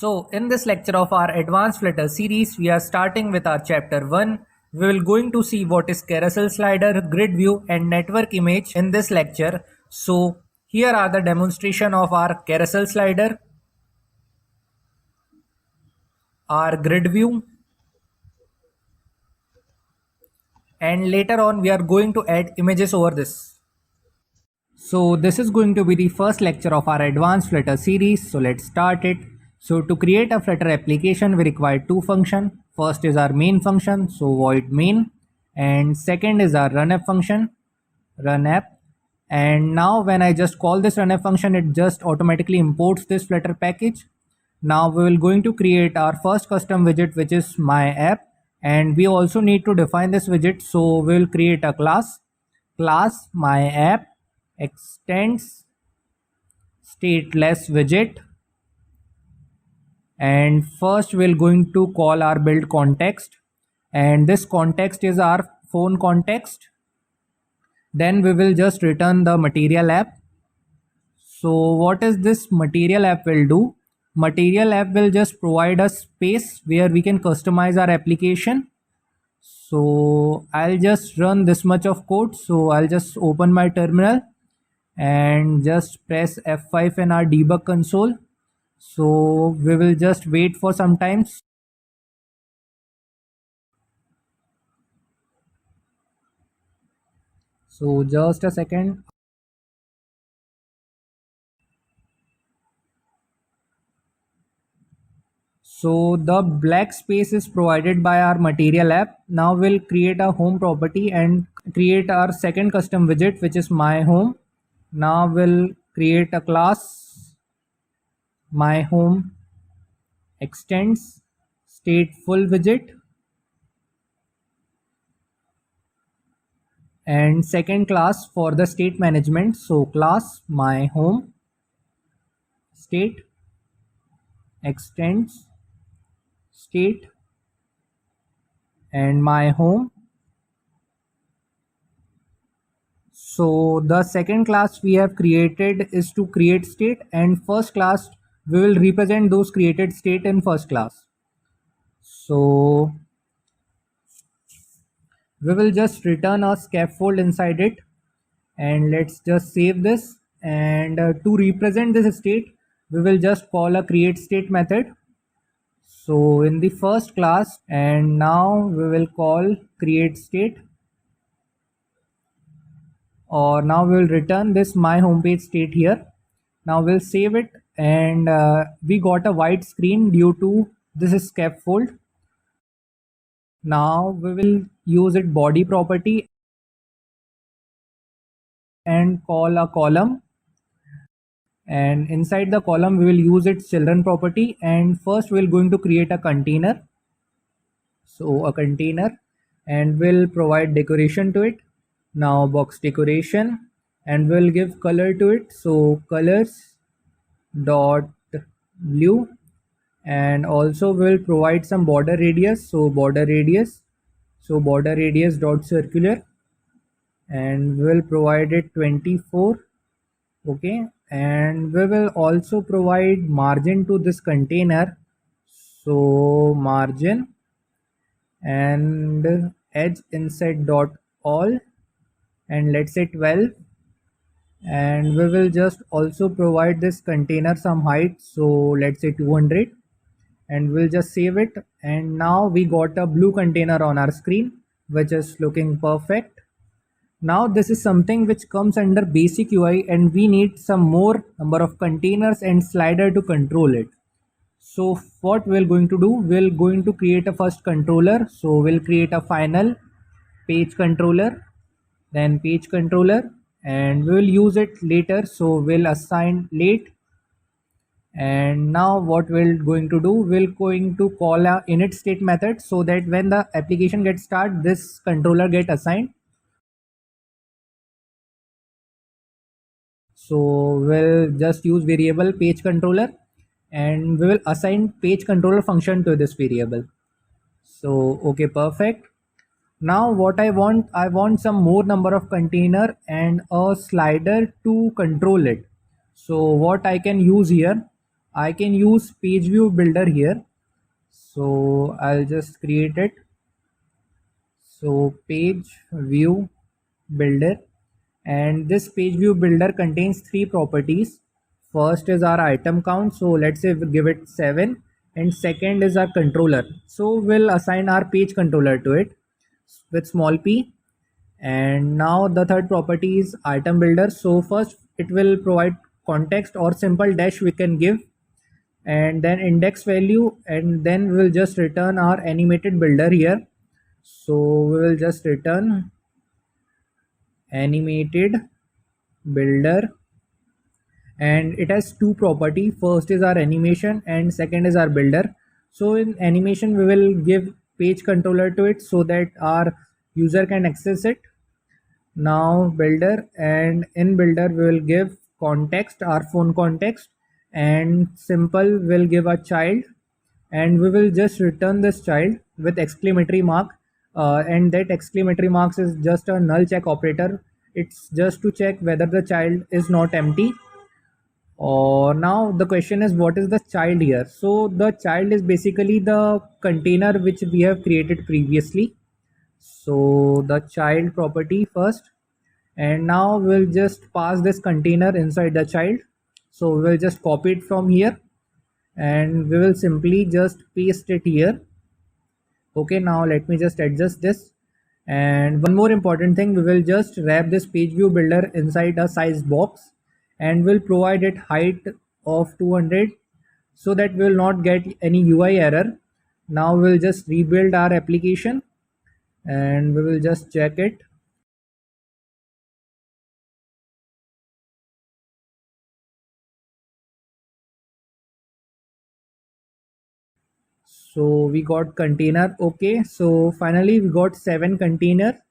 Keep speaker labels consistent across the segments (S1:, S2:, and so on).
S1: So in this lecture of our advanced flutter series, we are starting with our chapter 1. We will going to see what is carousel slider, grid view and network image in this lecture. So here are the demonstration of our carousel slider, our grid view, and later on we are going to add images over this. So this is going to be the first lecture of our advanced Flutter series. So let's start it. So to create a Flutter application, we require two functions. First is our main function, so void main, and second is our runApp function, runApp. And now when I just call this runApp function, it just automatically imports this Flutter package. Now we will going to create our first custom widget, which is my app, and we also need to define this widget. So we'll create a class my app extends stateless widget, and first we're going to call our build context, and this context is our phone context. Then we will just return the material app. So what is this material app will do? Material app will just provide us space where we can customize our application. So I'll just run this much of code. So I'll just open my terminal and just press F5 in our debug console. So we will just wait for some time. So just a second. So the black space is provided by our material app. Now we'll create a home property and create our second custom widget, which is my home. Now we'll create a class my home extends stateful widget, and second class for the state management. So class my home state extends state and my home. So the second class we have created is to create state, and first class we will represent those created state in first class. So we will just return a scaffold inside it, and let's just save this. And to represent this state, we will just call a create state method. So in the first class, and now we will call create state, or now we will return this my homepage state here. Now we'll save it, and we got a white screen due to this scaffold. Now we will use it body property and call a column, and inside the column we will use its children property, and first we're going to create a container. So a container, and we'll provide decoration to it. Now box decoration, and we'll give color to it. So colors dot blue, and also we'll provide some border radius. So border radius dot circular, and we'll provide it 24. Okay, and we will also provide margin to this container. So margin and edge inset dot all, and let's say 12, and we will just also provide this container some height. So let's say 200, and we'll just save it. And now we got a blue container on our screen, which is looking perfect. Now this is something which comes under basic UI, and we need some more number of containers and slider to control it. So what we're going to do, we're going to create a first controller. So we'll create a final page controller, then page controller, and we'll use it later. So we'll assign late. And now what we're going to do, we're going to call a init state method, so that when the application gets started, this controller get assigned. So we'll just use variable page controller, and we will assign page controller function to this variable. So okay, perfect. Now what I want some more number of container and a slider to control it. So what I can use here, I can use page view builder here. So I'll just create it. So page view builder, and this page view builder contains three properties. First is our item count, so let's say we give it 7, and second is our controller, so we'll assign our page controller to it with small p. And now the third property is item builder. So first it will provide context or simple dash we can give, and then index value, and then we'll just return our animated builder here. So we will just return animated builder, and it has two property. First is our animation and second is our builder. So in animation we will give page controller to it so that our user can access it. Now builder, and in builder we will give context, our phone context, and simple will give a child, and we will just return this child with exclamatory mark, and that exclamatory marks is just a null check operator. It's just to check whether the child is not empty. Or now the question is, what is the child here? So the child is basically the container which we have created previously. So the child property first, and now we'll just pass this container inside the child. So we'll just copy it from here, and we will simply just paste it here. Okay, now let me just adjust this. And one more important thing, we will just wrap this page view builder inside a size box, and we'll provide it height of 200 so that we will not get any UI error. Now we'll just rebuild our application, and we will just check it. So we got container. Okay, so finally we got 7 container,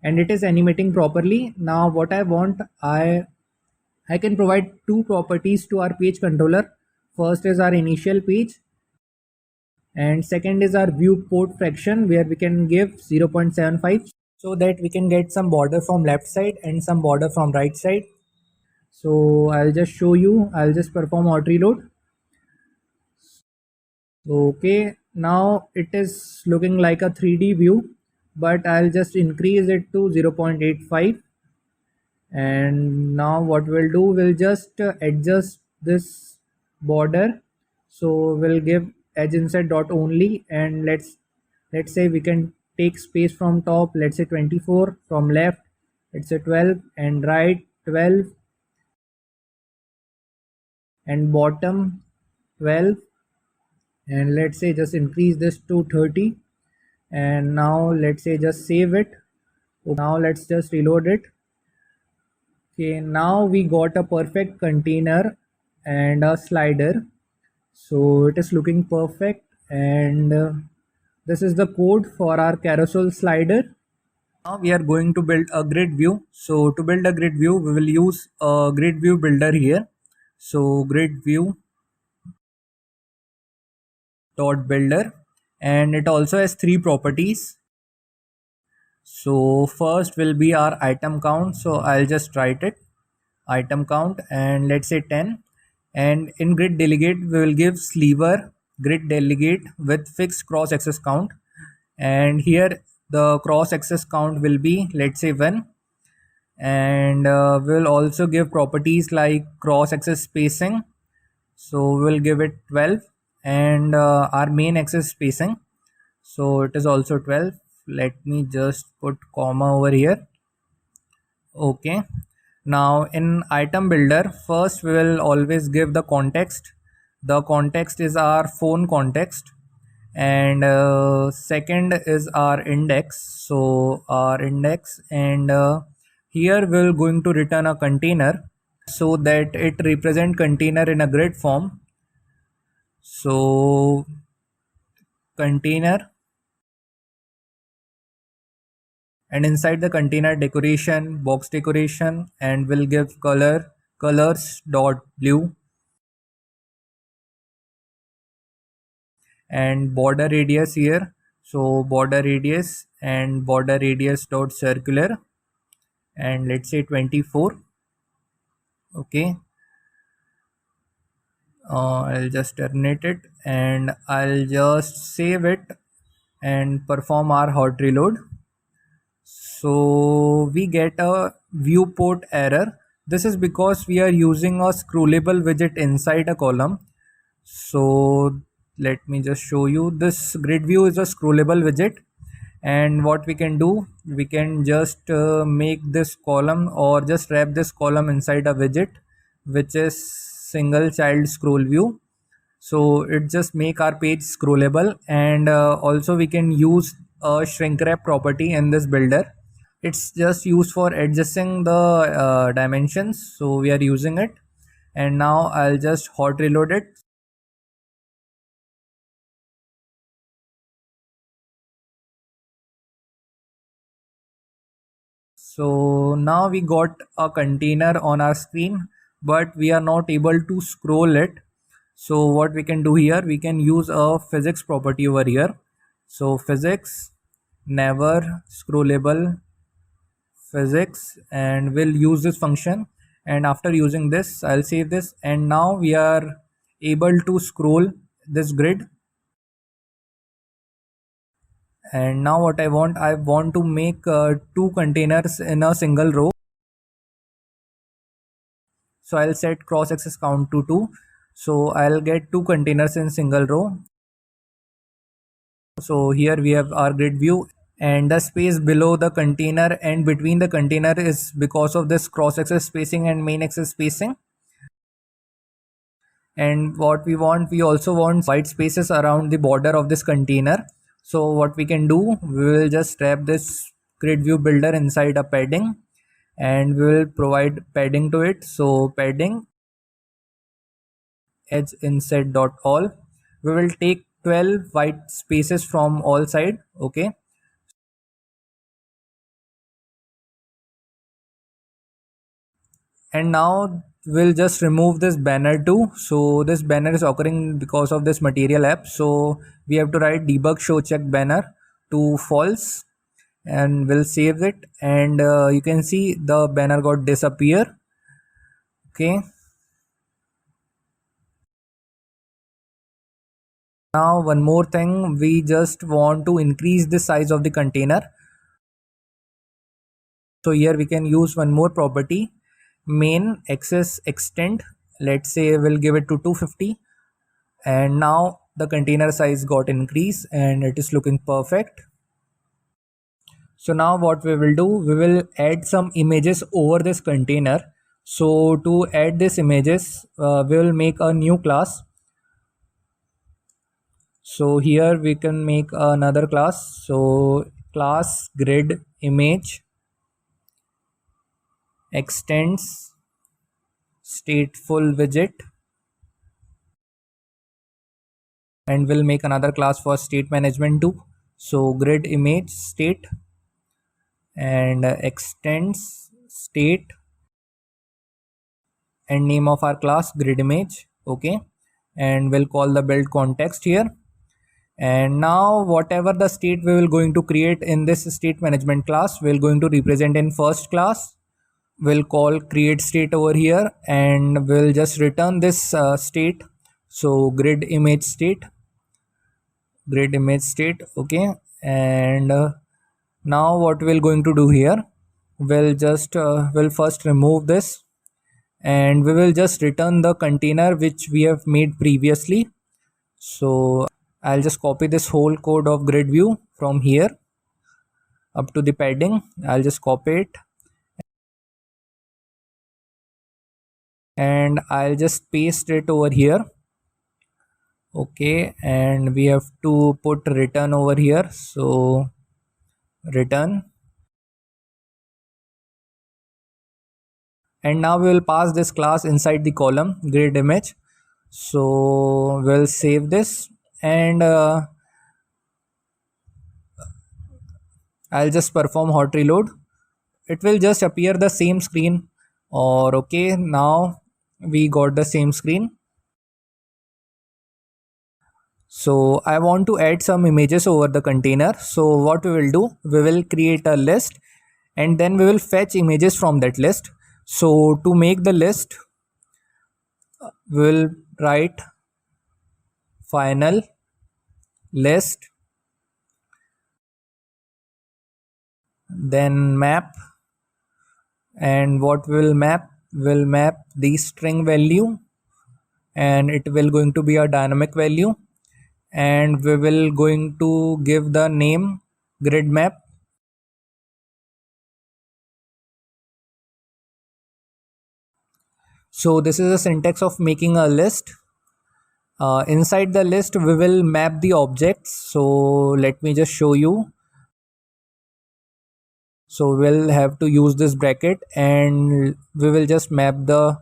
S1: and it is animating properly. Now what I want, I can provide two properties to our page controller. First is our initial page, and second is our viewport fraction, where we can give 0.75 so that we can get some border from left side and some border from right side. So I'll just show you. I'll just perform auto reload. Okay, now it is looking like a 3D view, but I'll just increase it to 0.85. And now what we'll do, we'll just adjust this border. So we'll give edge inside dot only, and let's say we can take space from top, let's say 24, from left it's a 12, and right 12, and bottom 12, and let's say just increase this to 30. And now let's say just save it. Now let's just reload it. Okay, now we got a perfect container and a slider. So it is looking perfect, and this is the code for our carousel slider. Now we are going to build a grid view. So to build a grid view, we will use a grid view builder here. So grid view dot builder, and it also has three properties. So first will be our item count. So I'll just write it, item count, and let's say 10. And in grid delegate we will give sliver grid delegate with fixed cross access count, and here the cross access count will be, let's say, 1. And we'll also give properties like cross access spacing, so we'll give it 12. And our main access spacing, so it is also 12. Let me just put comma over here. Okay, now in item builder, first we will always give the context. The context is our phone context, and second is our index. So our index, and here we're going to return a container so that it represent container in a grid form. So container, and inside the container decoration, box decoration, and we'll give colors dot blue, and border radius here. So border radius, and border radius dot circular, and let's say 24. Okay, I'll just terminate it and I'll just save it and perform our hot reload. So we get a viewport error. This is because we are using a scrollable widget inside a column. So let me just show you. This grid view is a scrollable widget, and what we can do, we can just make this column or just wrap this column inside a widget which is single child scroll view. So it just make our page scrollable, and also we can use a shrink wrap property in this builder. It's just used for adjusting the dimensions, so we are using it. And now I'll just hot reload it. So now we got a container on our screen, but we are not able to scroll it. So what we can do here, we can use a physics property over here. So physics never scrollable physics, and we'll use this function. And after using this, I'll save this, and now we are able to scroll this grid. And now what I want to make two containers in a single row. So I'll set cross access count to 2. So I'll get two containers in single row. So here we have our grid view, and the space below the container and between the container is because of this cross access spacing and main access spacing. And what we want, we also want white spaces around the border of this container. So what we can do, we will just wrap this grid view builder inside a padding, and we will provide padding to it. So padding edge inset dot all, we will take 12 white spaces from all side. Okay, and now we'll just remove this banner too. So this banner is occurring because of this material app, so we have to write debug show check banner to false, and we'll save it. And you can see the banner got disappear. Okay, now one more thing, we just want to increase the size of the container. So here we can use one more property, main access extend. Let's say we'll give it to 250, and now the container size got increased and it is looking perfect. So now what we will do, we will add some images over this container. So to add these images, we will make a new class. So here we can make another class. So class grid image extends stateful widget, and we'll make another class for state management too. So grid image state and extends state, and name of our class grid image. Okay, and we'll call the build context here. And now whatever the state we will going to create in this state management class, we're going to represent in first class. We'll call create state over here, and we'll just return this state. So grid image state, grid image state. Okay, and now what we're going to do here, we'll just we'll first remove this, and we will just return the container which we have made previously. So I'll just copy this whole code of grid view from here up to the padding. I'll just copy it, and I'll just paste it over here. Okay, and we have to put return over here. So return, and now we will pass this class inside the column grid image. So we'll save this, and I'll just perform hot reload. It will just appear the same screen. Or okay, now we got the same screen. So I want to add some images over the container. So what we will do, we will create a list, and then we will fetch images from that list. So to make the list, we will write final list, then map, and what will map the string value, and it will going to be a dynamic value, and we will going to give the name grid map. So this is a syntax of making a list. Inside the list we will map the objects, so let me just show you. So we'll have to use this bracket and we will just map the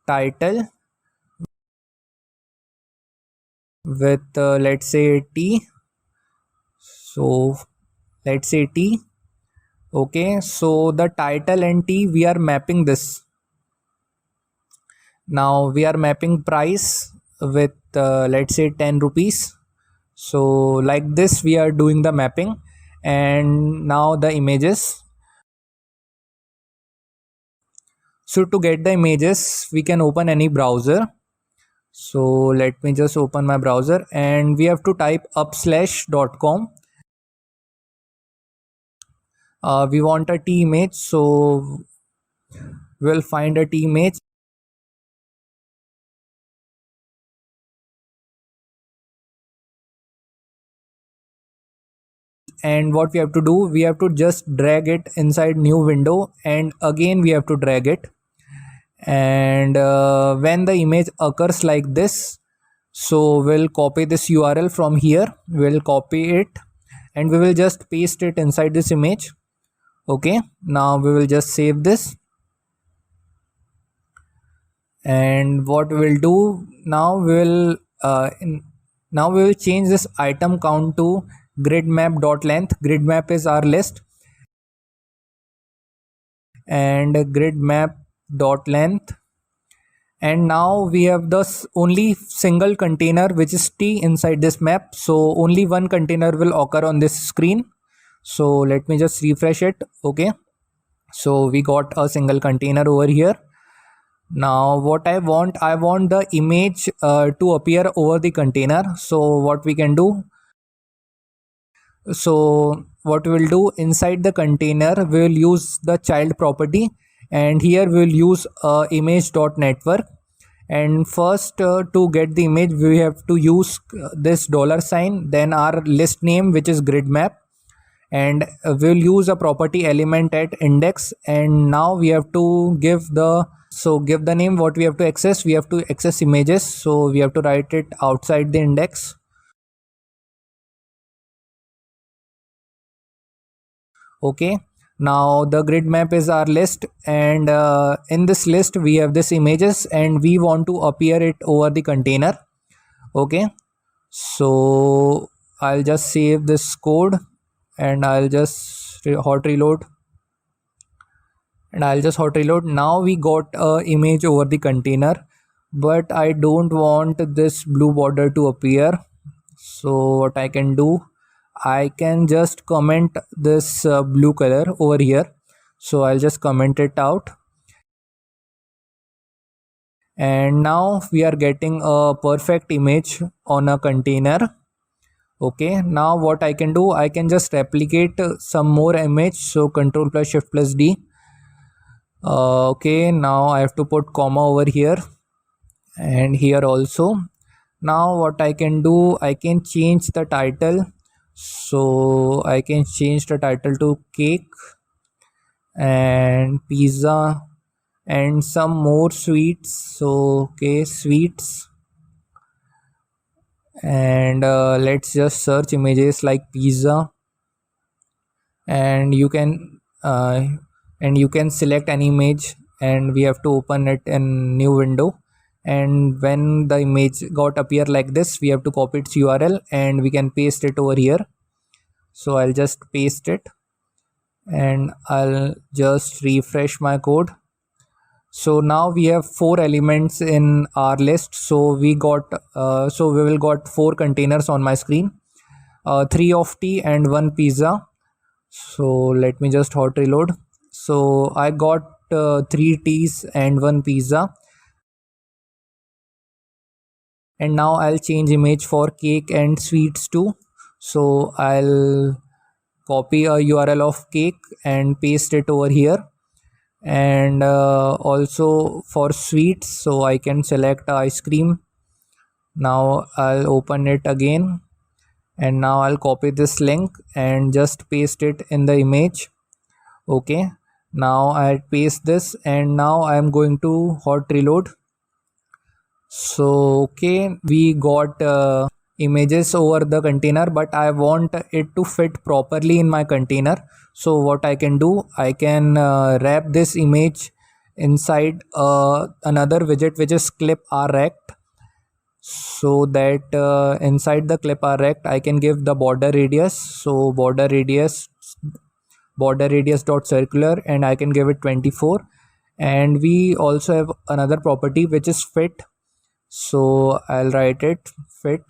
S1: title with let's say T. So let's say T. Okay, so the title and T we are mapping this. Now we are mapping price with let's say 10 rupees. So like this we are doing the mapping. And now the images. So to get the images we can open any browser. So let me just open my browser and we have to type upslash.com. We want a T image, so we'll find a T image. And what we have to do, we have to just drag it inside new window and again we have to drag it. And when the image occurs like this, so we'll copy this URL from here, we'll copy it and we will just paste it inside this image. Okay, now we will just save this. And what we will do now, now we will change this item count to gridmap.length. Gridmap is our list, and gridmap.length. And now we have the only single container which is T inside this map, so only one container will occur on this screen. So let me just refresh it. Okay, so we got a single container over here. Now what I want the image to appear over the container. So what we can do, so what we will do, inside the container we will use the child property, and here we will use image.network. And first to get the image we have to use this $sign, then our list name which is grid map, and we'll use a property element at index. And now we have to give the name what we have to access. We have to access images, so we have to write it outside the index. Okay, now the grid map is our list, and in this list we have this images and we want to appear it over the container. Okay, so I'll just save this code and I'll just hot reload. Now we got a image over the container, but I don't want this blue border to appear. So what I can do, I can just comment this blue color over here. So I'll just comment it out. And now we are getting a perfect image on a container. Okay, now what I can do, I can just replicate some more image. So Control plus Shift plus D. Okay, now I have to put comma over here and here also. Now what I can do, I can change the title. So I can change the title to cake and pizza and some more sweets. So okay, sweets. And let's just search images like pizza, and you can select any image and we have to open it in new window. And when the image got appear like this, we have to copy its URL and we can paste it over here. So I'll just paste it and I'll just refresh my code. So now we have 4 elements in our list. So we will got 4 containers on my screen, 3 of tea and 1 pizza. So let me just hot reload. So I got 3 teas and 1 pizza. And now I'll change image for cake and sweets too. So I'll copy a URL of cake and paste it over here. And also for sweets, so I can select ice cream. Now I'll open it again, and now I'll copy this link and just paste it in the image. Okay, now I paste this, and now I'm going to hot reload. So okay, we got images over the container, but I want it to fit properly in my container. So what I can do, I can wrap this image inside another widget, which is clip rect. So that inside the clip rect I can give the border radius. So border radius dot circular, and I can give it 24. And we also have another property which is fit. So I'll write it fit,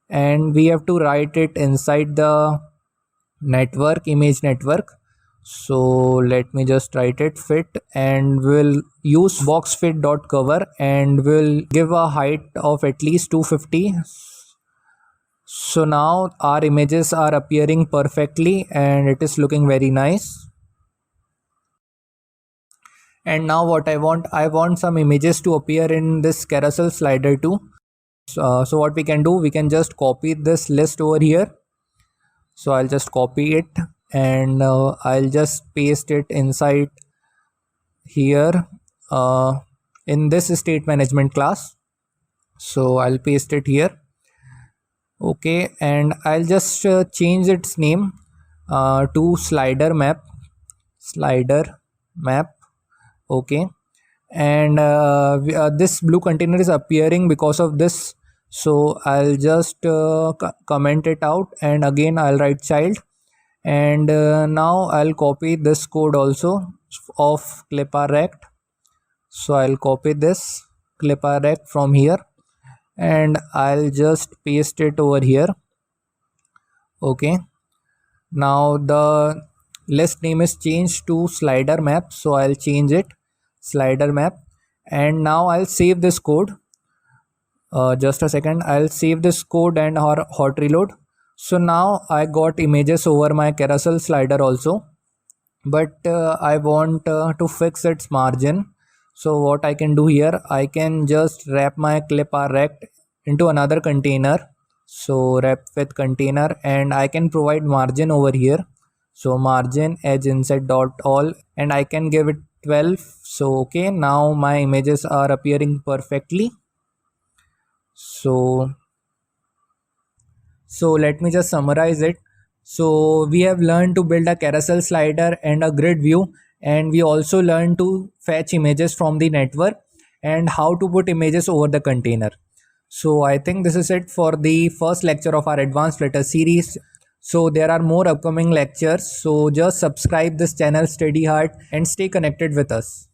S1: and we have to write it inside the network, image network. So let me just write it fit, and we'll use boxfit.cover, and we'll give a height of at least 250. So now our images are appearing perfectly and it is looking very nice. And now what I want some images to appear in this carousel slider too. So what we can do, we can just copy this list over here. So I'll just copy it, and I'll just paste it inside here in this state management class. So I'll paste it here. Okay, and I'll just change its name to slider map. Okay, and this blue container is appearing because of this. So I'll just comment it out, and again I'll write child. And now I'll copy this code also of cliprect. So I'll copy this cliprect from here, and I'll just paste it over here. Okay, now the list name is changed to slider map, so I'll change it slider map. And now I'll save this code. Just a second, I'll save this code and hot reload. So now I got images over my carousel slider also, but I want to fix its margin. So what I can do here, I can just wrap my clip rect into another container. So wrap with container, and I can provide margin over here. So margin edge inset dot all, and I can give it 12. So okay, now my images are appearing perfectly. So let me just summarize it. So we have learned to build a carousel slider and a grid view, and we also learned to fetch images from the network and how to put images over the container. So I think this is it for the first lecture of our advanced flutter series. So there are more upcoming lectures. So just subscribe this channel, study hard, and stay connected with us.